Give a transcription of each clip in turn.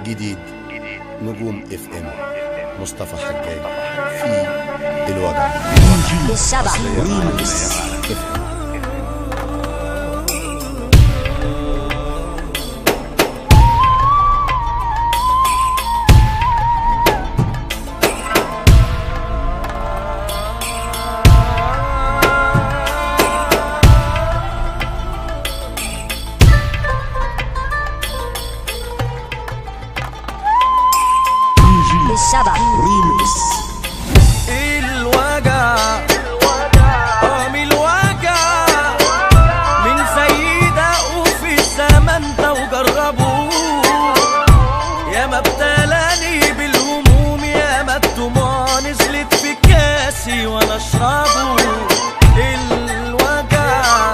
جديد نجوم اف ام مصطفى حجاج في الوجع بالسبع بالسبع الوجع من الوجع من سيدة وفي الزمن ده وجربوه يا ما ابتلاني بالهموم يا ما الدموع نزلت في كاسي وانا اشربه الوجع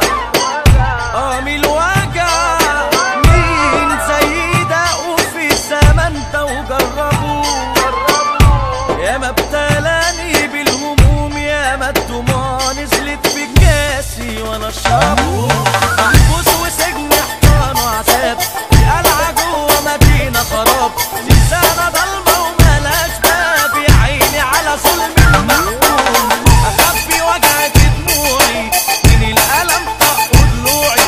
من الوجع من سيدة وفي الزمن ده وجربوه يا ما ابتلاني بالهموم يا ما الدموع نزلت في كاسي وانا اشربه محبوس وسجن احضان وعذاب قلعة جوه مدينة خراب زنزانة ضلمة وملهاش باب يا عيني على ظلم المحكوم اخبي وجعة دموعي من الألم طق ضلوعي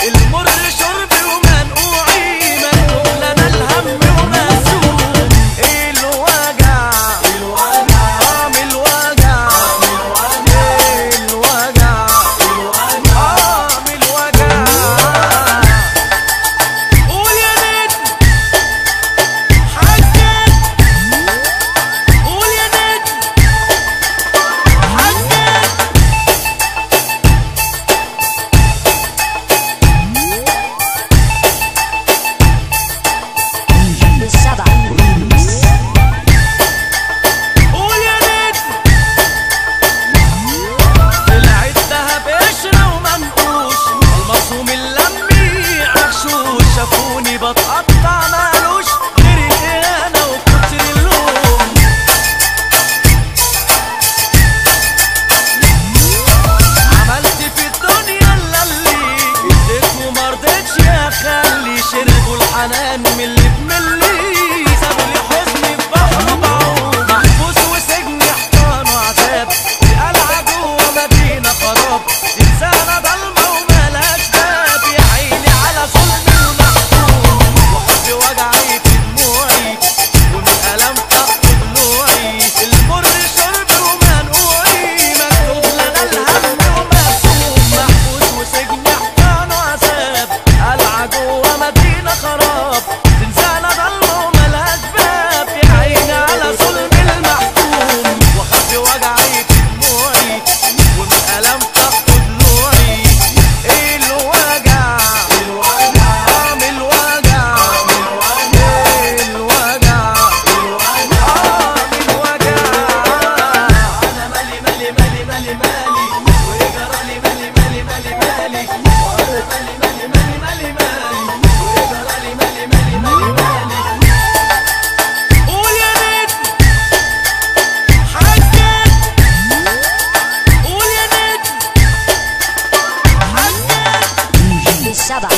المر شربي ومنقوعي مكتوب لنا الهم ومسؤول الوجع بتقطع مالوش غير الإهانة وكتر اللوم عملت في الدنيا اللي اديت ومرضتش اخلي شربوا الحنان من اللي بملي سابوا لي حزني في بحر بعوم محبوس وسجن احضان وعذاب القلعة جوه مدينة خراب زنزانة ضلمة وملهاش باب يا عيني على ظلم وجعي في دموعي ومن ألم طق ضلوعي المر شربي ومنقوعي مكتوب لنا الهم ومقسوم محبوس وسجن احضان وعذاب قلعة جوه مدينة خراب زنزانة ضلمة وملهاش باب يا عيني على ظلم المحكوم واخبي وجعي في دموعي ومن ألم طق ضلوعي الوجع بالسبع